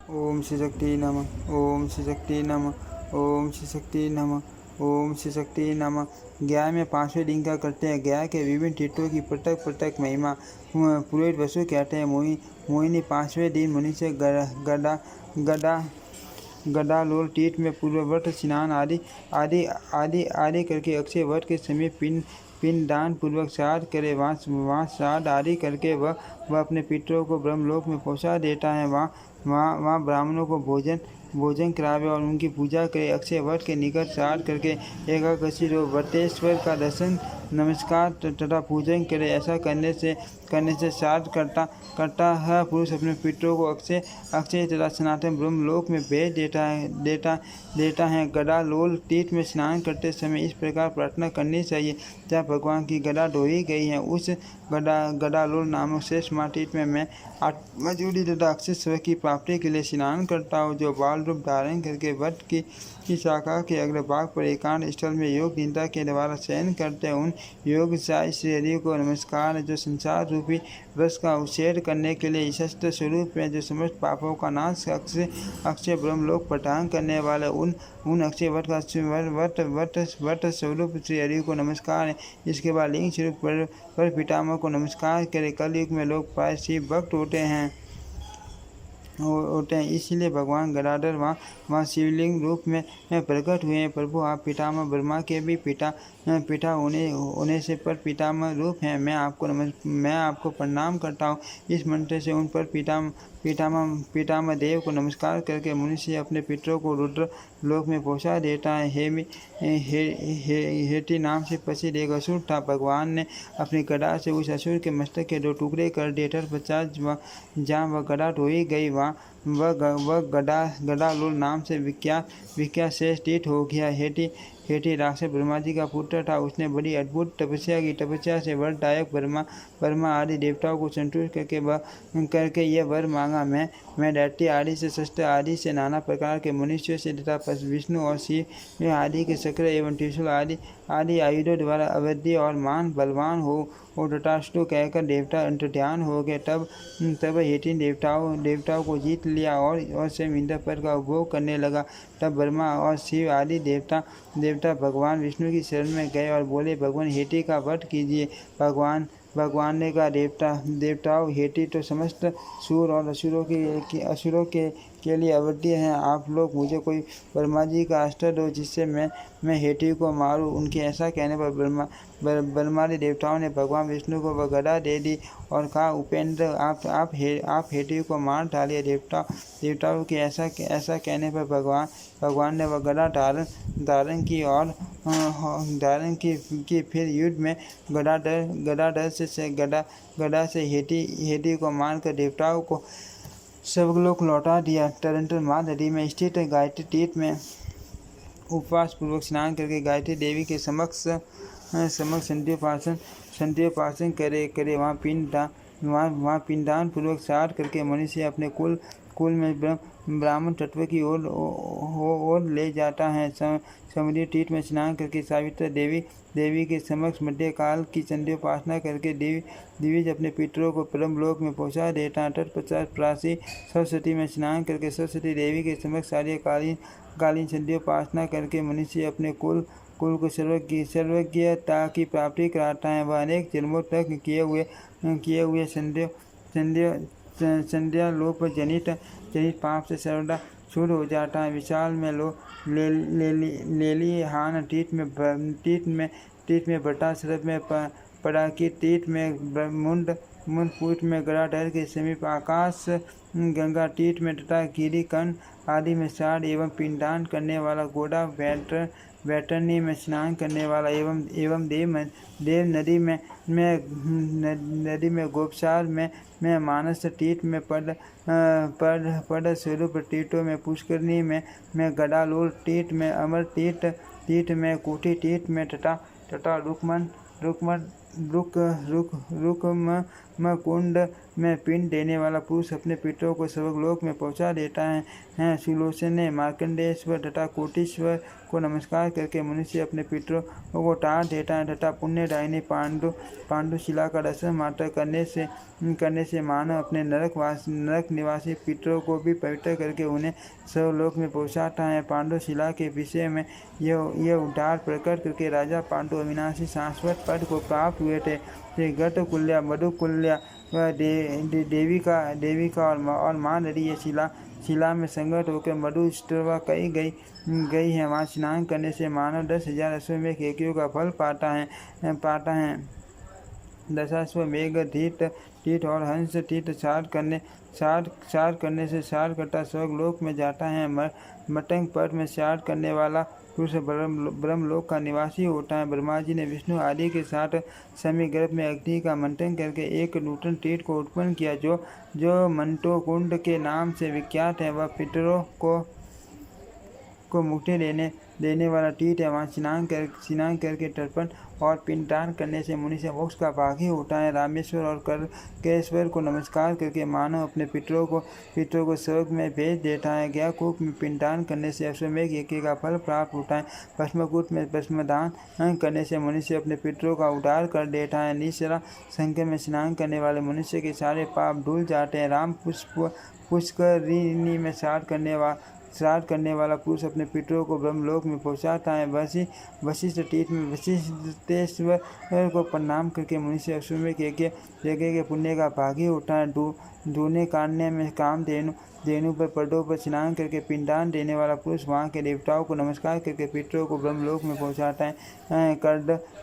ओम श्री शक्ति नमः। ओम श्री शक्ति नमः। ओम श्री शक्ति नमः। ओम श्री शक्ति नमः। गया में 5वें दिन का करते हैं। गया के विभिन्न तीर्थों की पृथक पृथक महिमा पुरोहित वसु कहते हैं। मोहिनी 5वें दिन मनुष्य गदा गदा गदालोल तीर्थ में पूर्वव्रत स्नान आदि आदि आदि आदि करके अक्षय वट के समीप पिंडदान पूर्वक श्राद्ध करे। वहाँ श्राद्ध आदि करके वह अपने पितरों को ब्रह्मलोक में पहुँचा देता है। वहाँ ब्राह्मणों को भोजन करावे और उनकी पूजा करे। अक्षय वट के निकट श्राद्ध करके एकादशी रो वटेश्वर का दर्शन नमस्कार तथा पूजन करे। ऐसा करने से श्राद्ध करता है पुरुष अपने पितरों को अक्षय तथा सनातन ब्रह्मलोक में भेज देता है। गदालोल तीर्थ में स्नान करते समय इस प्रकार प्रार्थना करनी चाहिए। जहाँ भगवान की गदा ढोई गई है उस गदालोल नामक श्रेष्ठ महातीर्थ में मैं आत्मजूड़ी तथा अक्षय स्वर्ग की प्राप्ति के लिए स्नान करता हूँ। जो बाल रूप धारण करके वट की शाखा के अग्रभाग पर एकांत स्थल में योग निद्रा के द्वारा शयन करते हैं उन योग साई श्री हरि को नमस्कार। जो संसार रूपी वृक्ष का उच्छेद करने के लिए शस्त्र स्वरूप में जो समस्त पापों का नाश अक्षय ब्रह्मलोक प्रदान करने वाले उन अक्षय वट का वट स्वरूप श्री हरि को नमस्कार है। इसके बाद लिंग स्वरूप पर पितामह को नमस्कार करें। कलयुग में लोग प्राय शिव भक्त होते हैं। इसलिए भगवान गदाधर वहाँ शिवलिंग रूप में प्रकट हुए हैं। प्रभु आप पितामह ब्रह्मा के भी पिता होने से पर पितामह रूप हैं। मैं आपको प्रणाम करता हूँ। इस मंत्र से उन पर पितामह देव को नमस्कार करके मनुष्य अपने पितरों को रुद्र लोक में पहुँचा देता है। हेटी नाम से प्रसिद्ध एक असुर था। भगवान ने अपनी गदा से उस असुर के मस्तक के 2 टुकड़े कर दिए। तत्पश्चात जहाँ वह गदा ढोई गई वह गदालोल नाम से विख्यात श्रेष्ठ तीर्थ हो गया। हेटी राक्षस ब्रह्मा जी का पुत्र था। उसने बड़ी अद्भुत तपस्या की। तपस्या से वरदायक ब्रह्मा आदि देवताओं को संतुष्ट करके यह वर मांगा, मैं दैत्य आदि से शस्त्र आदि से नाना प्रकार के मनुष्यों से तथा विष्णु और शिव आदि के चक्र एवं त्रिशूल आदि आयुधों द्वारा अवध्य और मान बलवान हो तथास्तु कहकर देवता अंतर्ध्यान हो गए। तब हेटी देवताओं को जीत लिया और स्वयं इंद्र पद का उपभोग करने लगा। तब ब्रह्मा और शिव आदि देवता भगवान विष्णु की शरण में गए और बोले, भगवान हेटी का वध कीजिए। भगवान ने कहा, देवताओं हेटी तो समस्त सूर और असुरों के लिए अवध्य हैं। आप लोग मुझे कोई ब्रह्मा जी का अस्त्र दो जिससे मैं हेटी को मारूं। उनके ऐसा कहने पर ब्रह्मादि देवताओं ने भगवान विष्णु को वह गदा दे दी और कहा, उपेंद्र आप हेटी को मार डालिए। देवताओं के ऐसा कहने पर भगवान ने वह गदा धारण की। फिर युद्ध में गदा से हेटी को मारकर देवताओं को स्वर्गलोक लौटा दिया। तदंतर माँ नदी में स्थित गायत्री तीर्थ में उपवास पूर्वक स्नान करके गायत्री देवी के समक्ष संध्योपासन करे। वहाँ पिंडदान पूर्वक श्राद्ध करके मनुष्य अपने कुल में ब्राह्मण तत्व की ओर ले जाता है। समुद्री तीर्थ में स्नान करके सावित्री देवी के समक्ष मध्यकाल की संध्योपासना करके दिविज अपने पितरों को परमलोक में पहुँचा देता है। तत्पश्चात प्राची सरस्वती में स्नान करके सरस्वती देवी के समक्ष कालीन संध्योपासना करके मनुष्य अपने कुल को सर्वज्ञता की प्राप्ति कराता है। वह अनेक जन्मों तक किए हुए संध्या लोप जनित पाप से सर्वदा शुद्ध हो जाता है। विशाल में लेलिहान तीर्थ में भट्टा सर्प में पराकी तीर्थ में मुंडपुट में गदाधर के समीप आकाश गंगा तीर्थ में तथा गिरिकन आदि में श्राद्ध एवं पिंडदान करने वाला गोदा वैतरणी में स्नान करने वाला एवं देव नदी में गोपसार में मानस तीर्थ में पद स्वरूप तीर्थों में पुष्करणी में गदालोल तीर्थ में अमर तीर्थ में कोठी तीर्थ में तथा कुंड में पिंड देने वाला पुरुष अपने पितरों को स्वर्गलोक में पहुंचा देता है। सुलोचन ने मार्कंडेश्वर तथा कोटीश्वर को नमस्कार करके मनुष्य अपने पितरों को टार देता है तथा पुण्यदायिनी पांडुशिला का दर्शन मात्र करने से मानव अपने नरक निवासी पितरों को भी पवित्र करके उन्हें स्वर्गलोक में पहुंचाता है। पांडुशिला के विषय में यह उद्धार प्रकट करके राजा पांडु अविनाशी शाश्वत पद को प्राप्त हुए थे। घटकुल्या मधुकुल्या देविका और माँ नदी ये शिला में संगत होकर मधु स्टवा कही गई है। वहाँ स्नान करने से मानव 10,000 अश्वमेघ यज्ञों का फल पाता है। दशाश्वमेघ तीर्थ और हंस तीर्थ सार करने से सारकर्ता स्वर्गलोक में जाता है। मटंग पर्व में सार करने वाला पुरुष ब्रह्मलोक का निवासी होता है। ब्रह्मा जी ने विष्णु आदि के साथ समी गर्भ में अग्नि का मंथन करके एक नूतन तीर्थ को उत्पन्न किया जो मंटो कुंड के नाम से विख्यात है। वह पितरों को मुक्ति देने वाला तीर्थ है। वहाँ स्नान करके तर्पण और पिंडदान करने से मनुष्य मोक्ष का भागी होता है। रामेश्वर और करकेश्वर को नमस्कार करके मानव अपने पितरों को स्वर्ग में भेज देता है। गयाकूप में पिंडदान करने से अश्वमेघ यज्ञ का फल प्राप्त होता है। भस्मकूट में भस्मदान करने से मनुष्य अपने पितरों का उद्धार कर देता है। निश्चला संख्या में स्नान करने वाले मनुष्य के सारे पाप धुल जाते हैं। राम पुष्करिणी में श्राद्ध करने वाला पुरुष अपने पितरों को ब्रह्मलोक में पहुंचाता है। वशिष्ठ तीर्थ में वशिष्ठेश्वर को प्रणाम करके मनुष्य अश्वमेघ यज्ञ के पुण्य का भागी होता है। दूने काटने में कामधेनु पर पर्दों पर स्नान करके पिंडदान देने वाला पुरुष वहाँ के देवताओं को नमस्कार करके पितरों को ब्रह्मलोक में पहुँचाता है।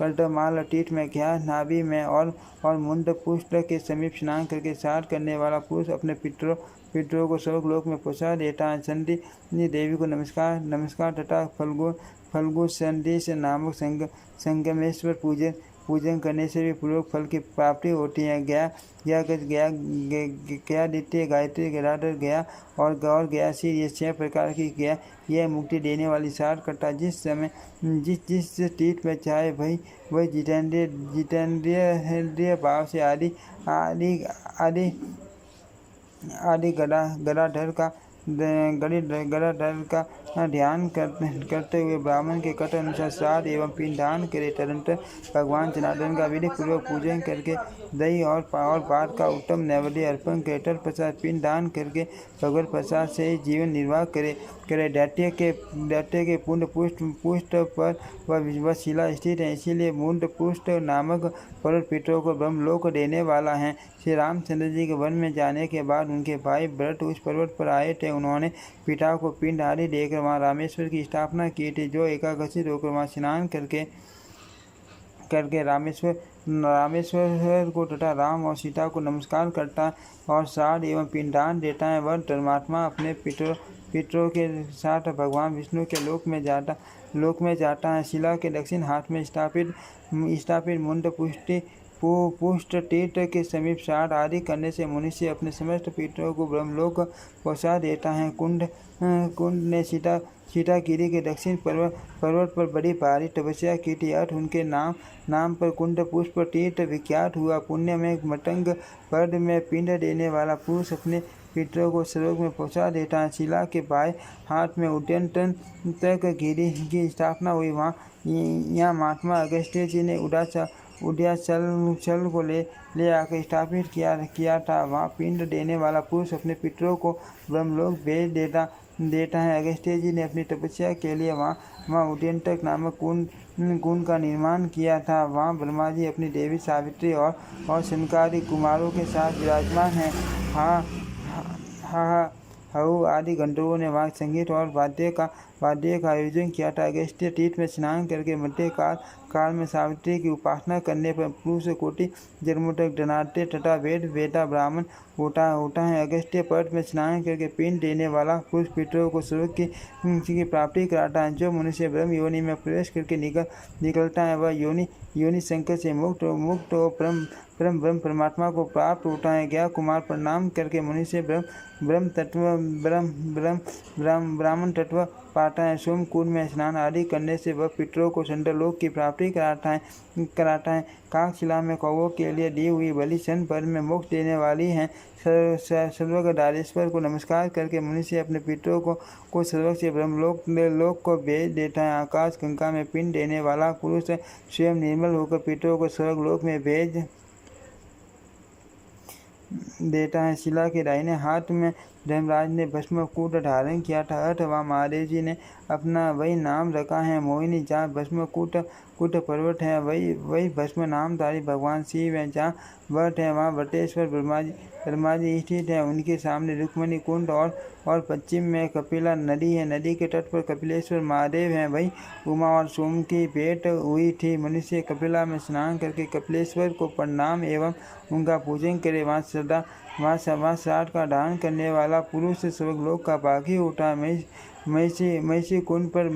कर्दमाल तीर्थ में घ्या नाभि में और मुंड पुष्ट के समीप स्नान करके श्राद्ध करने वाला पुरुष अपने पितरों को स्वर्गलोक में पहुँचा देता है। चंडी देवी को नमस्कार तथा फल्गु संदेश नामक संगमेश्वर पूजन करने से भी पूर्वक फल की प्राप्ति होती है। गयादित्य गायत्री गदाधर गया और गयासी ये 6 प्रकार की गया यह मुक्ति देने वाली सार करता जिस तीर्थ में चाहे वही जितेंद्रिय भाव से आदि गदाधर का ध्यान करते हुए ब्राह्मण के कथन अनुसार श्राद्ध एवं पिंडदान करे। तदनंतर भगवान जनार्दन का विधि पूर्वक पूजन करके दही और भात का उत्तम नैवेद्य अर्पण करे। तत्पश्चात पिंडदान करके भगवत प्रसाद से जीवन निर्वाह करे। दैत्य के पुंड पुष्ट पर वह शिला स्थित है, इसीलिए मुंड पुष्ट नामक पर्वत पितरों को ब्रह्मलोक देने वाला है। श्री रामचंद्र जी के वन में जाने के बाद उनके भाई भरत उस पर्वत पर आए थे। उन्होंने पिता को पिंड आदि देकर वहाँ रामेश्वर की स्थापना की थी, जो एकादशी होकर वहाँ स्नान करके रामेश्वर को तथा राम और सीता को नमस्कार करता और श्राद्ध एवं पिंडदान देता है। वह धर्मात्मा अपने पितरों के साथ भगवान विष्णु के लोक में जाता है। शिला के दक्षिण हाथ में स्थापित मुंड पुष्ट तीर्थ के समीप श्राद्ध आदि करने से मनुष्य अपने समस्त पितरों को ब्रह्मलोक पहुँचा देता है। कुंड ने सीतागिरी के दक्षिण पर्वत पर बड़ी भारी तपस्या की थी। उनके नाम पर कुंड पुष्प तीर्थ विख्यात हुआ। पुण्य में मटंग पर्व में पिंड देने वाला पुरुष अपने पितरों को स्वर्ग में पहुंचा देता है। शिला के बाएं हाथ में उद्यन तक गिरी की स्थापना हुई। यहाँ महात्मा अगस्त्य जी ने उद्याचल को ले आकर स्थापित किया था। वहाँ पिंड देने वाला पुरुष अपने पितरों को ब्रह्मलोक भेज देता है। अगस्त्य जी ने अपनी तपस्या के लिए वहाँ उद्यंतक नामक कुंड का निर्माण किया था। वहाँ ब्रह्मा जी अपनी देवी सावित्री और शनकादि कुमारों के साथ विराजमान हैं। हऊ आदि गंधर्वों ने वहाँ संगीत और वाद्य का आयोजन किया था। अगस्त्य तीर्थ में स्नान करके मध्य काल में सावित्री की उपासना करने पर पुरुष कोटि जन्मों तक धनाढ्य तथा वेदा ब्राह्मण होता है। अगस्त्य पर्व में स्नान करके पिंड देने वाला पुरुष पितरों को स्वर्ग की प्राप्ति कराता है। जो मनुष्य ब्रह्म योनि में प्रवेश करके निकलता है वह योनि संकट से मुक्त हो ब्रह्म परमात्मा को प्राप्त होता है। गया कुमार प्रणाम करके मनुष्य ब्राह्मण तत्व पाता है। सोम कुंड में स्नान आदि करने से वह पितरों को संतलोक की प्राप्ति कराता है। काकशिला में कौवों के लिए दी हुई बलि क्षण भर में मोक्ष देने वाली है। सर्वगदारेश्वर को नमस्कार करके मनुष्य अपने पितरों को स्वर्ग से ब्रह्मलोक को भेज देता है। आकाश गंगा में पिंड देने वाला पुरुष स्वयं निर्मल होकर पितरों को स्वर्ग लोक में भेज देता है। शिला के दाहिने हाथ में धर्मराज ने भस्मकूट धारण किया था, अथवा महादेव जी ने अपना वही नाम रखा है। मोहिनी जहाँ भस्मकूट पर्वत है, वही भस्म नामधारी भगवान शिव है। जहाँ वट है वहाँ वटेश्वर ब्रह्मा जी स्थित है। उनके सामने रुक्मणी कुंड और पश्चिम में कपिला नदी है। नदी के तट पर कपिलेश्वर महादेव हैं। वही उमा और सोम की भेंट हुई थी। मनुष्य कपिला में स्नान करके कपिलेश्वर को प्रणाम एवं उनका पूजन करे। वहाँ श्राद्ध का दान करने वाला पुरुष स्वर्गलोक का भागी होता है। महिषी कुंड पर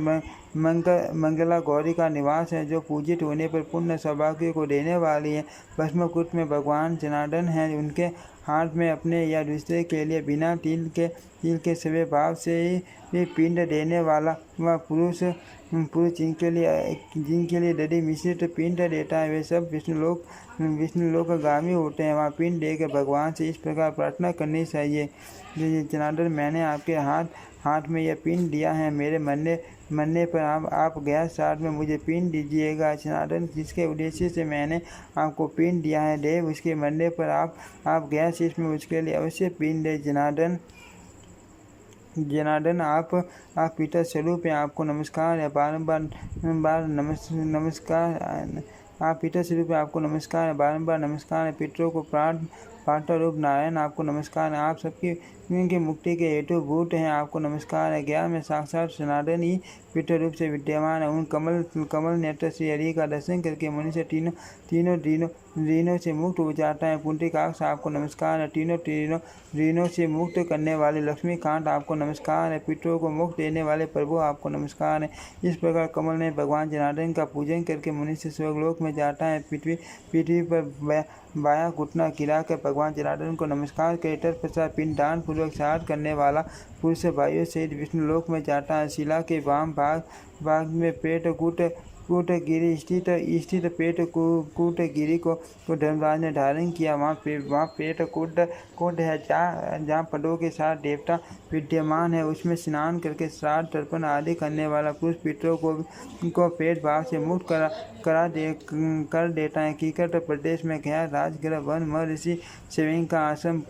मंगला गौरी का निवास है, जो पूजित होने पर पुण्य सौभाग्य को देने वाली है। भस्मकूट में भगवान जनार्दन हैं। उनके हाथ में अपने या दूसरे के लिए बिना तिल के सेवे भाव से ही पिंड देने वाला वह पुरुष जिनके लिए दधि मिश्रित पिंड देता है, वे सब विष्णुलोकगामी होते हैं। वहाँ पिंड देकर भगवान से इस प्रकार प्रार्थना करनी चाहिए। जनार्दन, मैंने आपके हाथ में यह पिंड दिया है। मेरे मरने पर आप गया श्राद्ध में मुझे पिंड दीजिएगा। जनार्दन, जिसके उद्देश्य से मैंने आपको पिंड दिया है, देव उसके मरने पर आप गया शीश में उसके लिए अवश्य पिंड दे। जनार्दन, आप पिता स्वरूप हैं, आपको नमस्कार है। बारंबार नमस्कार। आप पिता स्वरूप है, आपको नमस्कार है। बारंबार नमस्कार है। पितरों को पार्टा रूप नारायण, आपको नमस्कार है। आप सबकी मुक्ति के हेतु भूत हैं, आपको नमस्कार है। ज्ञान में साक्षात जनार्दन ही पितर रूप से विद्यमान है। उन कमल नेत्र श्री हरि का दर्शन करके मनुष्य तीनों ऋणों से मुक्त हो जाता है। पुंडरीकाक्ष, आपको नमस्कार है। तीनों ऋणों से मुक्त करने वाले लक्ष्मीकांत, आपको नमस्कार है। पितरों को मुक्त देने वाले प्रभु, आपको नमस्कार है। इस प्रकार कमल में भगवान जनार्दन का पूजन करके मनुष्य स्वर्गलोक में जाता है। पृथ्वी पर बाया घुटना गिराकर भगवान जनार्दन को नमस्कार करे। तत्पश्चात पिंडदान पूर्वक श्राद्ध करने वाला पुरुष भाइयों सहित विष्णुलोक में जाता है। शिला के वाम भाग में कूटगिरी स्थित पेट कूटगिरी को धर्मराज ने धारण किया। वहाँ पेट कूट है, जहाँ पदों के साथ देवता विद्यमान है। उसमें स्नान करके श्राद्ध तर्पण आदि करने वाला पुरुष पितरों को पेट भाव से मुक्त कर देता है। कीकट प्रदेश में गया राजगृह वन महर्षि शिवें का आश्रम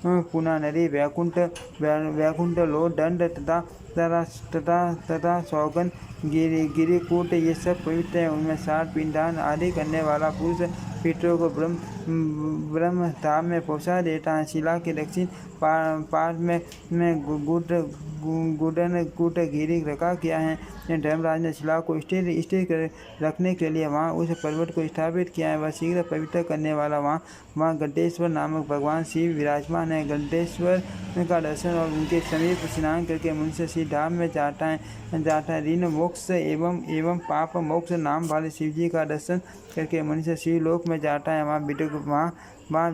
पुना नदी वैकुंठ लो दंड तथा सौगन गिरिकूट ये सब पवित्र है। उनमें श्राद्ध पिंडदान आदि करने वाला पुरुष पितरों को ब्रह्म धाम में पहुँचा देता है। शिला के दक्षिण पार्श्व में गुडन कूटगिरी रखा गया है। धर्मराज ने शिला को स्थिर रखने के लिए वहाँ उस पर्वत को स्थापित किया है। वह शीघ्र पवित्र करने वाला वहाँ गड्डेश्वर नामक भगवान शिव विराजमान है। गड्डेश्वर का दर्शन और उनके समीप स्नान करके मनुष्य श्री धाम में जाता है। ऋण मोक्ष एवं पाप मोक्ष नाम वाले शिव जी का दर्शन करके मनुष्य शिवलोक में जाता है। वहाँ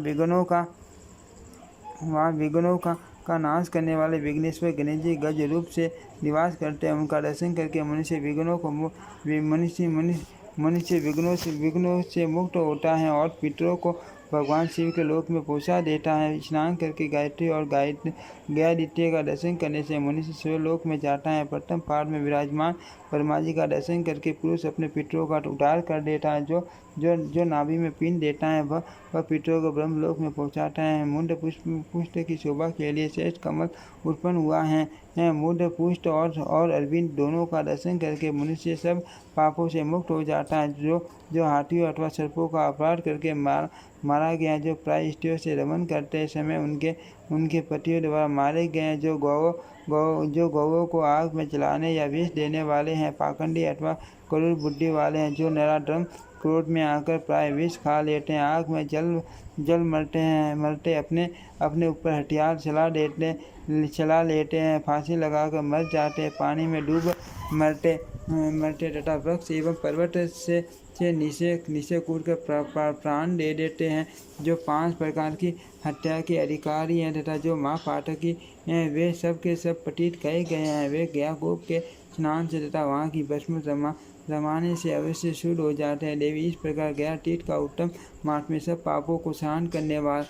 विघ्नों का नाश करने वाले विघ्नेश्वर गणेश जी गज रूप से निवास करते हैं। उनका दर्शन करके मनुष्य विघ्नों से मुक्त होता है और पितरों को भगवान शिव के लोक में पहुँचा देता है। स्नान करके गायत्री और गायदित्य का दर्शन करने से मनुष्य शिवलोक में जाता है। प्रथम पाद में विराजमान ब्रह्मा जी का दर्शन करके पुरुष अपने पितरों का उद्धार कर देता है। जो नाभि में पिंड देता है वह पितरों को ब्रह्मलोक में पहुंचाता है। मुंड पुष्ट की शोभा के लिए श्रेष्ठ कमल उत्पन्न हुआ है। मुंड पुष्ट और अरविंद दोनों का दर्शन करके मनुष्य सब पापों से मुक्त हो जाता है। जो हाथियों अथवा सर्पों का अपराध करके मारा गया, जो प्राय स्त्रियों से रमन करते समय उनके पतियों द्वारा मारे गए हैं, जो गौओं को आग में जलाने या विष देने वाले हैं, पाखंडी अथवा क्रूर बुद्धि वाले हैं, जो नराधम क्रोध में आकर प्राय विष खा लेते हैं, आग में जल मरते अपने अपने ऊपर हथियार चला लेते हैं, फांसी लगाकर मर जाते हैं, पानी में डूब मरते तथा वृक्ष एवं पर्वत से नीचे कूद कर प्राण दे देते हैं। जो 5 प्रकार की हत्या के अधिकारी हैं तथा जो महापातकी हैं, वे सब के सब पतित कहे गए हैं। वे गयाकूप के स्नान से तथा वहाँ की भस्म जमाने से अवश्य शुद्ध हो जाते हैं। देवी इस प्रकार गया तीर्थ का उत्तम महात्म्य सब पापों को सहन करने वाला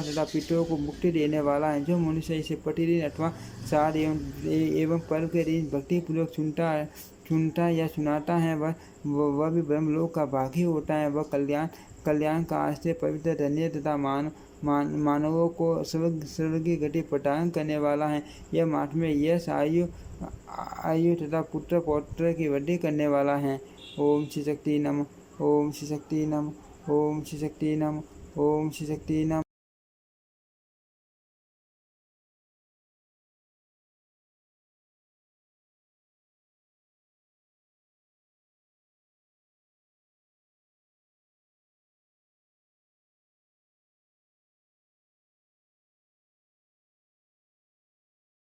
तथा पितरों को मुक्ति देने वाला है। जो मनुष्य इसे प्रतिदिन अथवा सार एवं पर्व के दिन भक्तिपूर्वक सुनता या सुनाता है, वह भी ब्रह्मलोक का भागी होता है। वह कल्याण का आश्रय पवित्र धन्य तथा मानवों को स्वर्ग की गति प्रदान करने वाला है। यह महात्म्य यश आयु तथा पुत्र पौत्र की वृद्धि करने वाला है। ओम श्री शक्ति नमः। ओम श्री शक्ति नमः। ओम श्री शक्ति नमः। ओम श्री शक्ति नमः।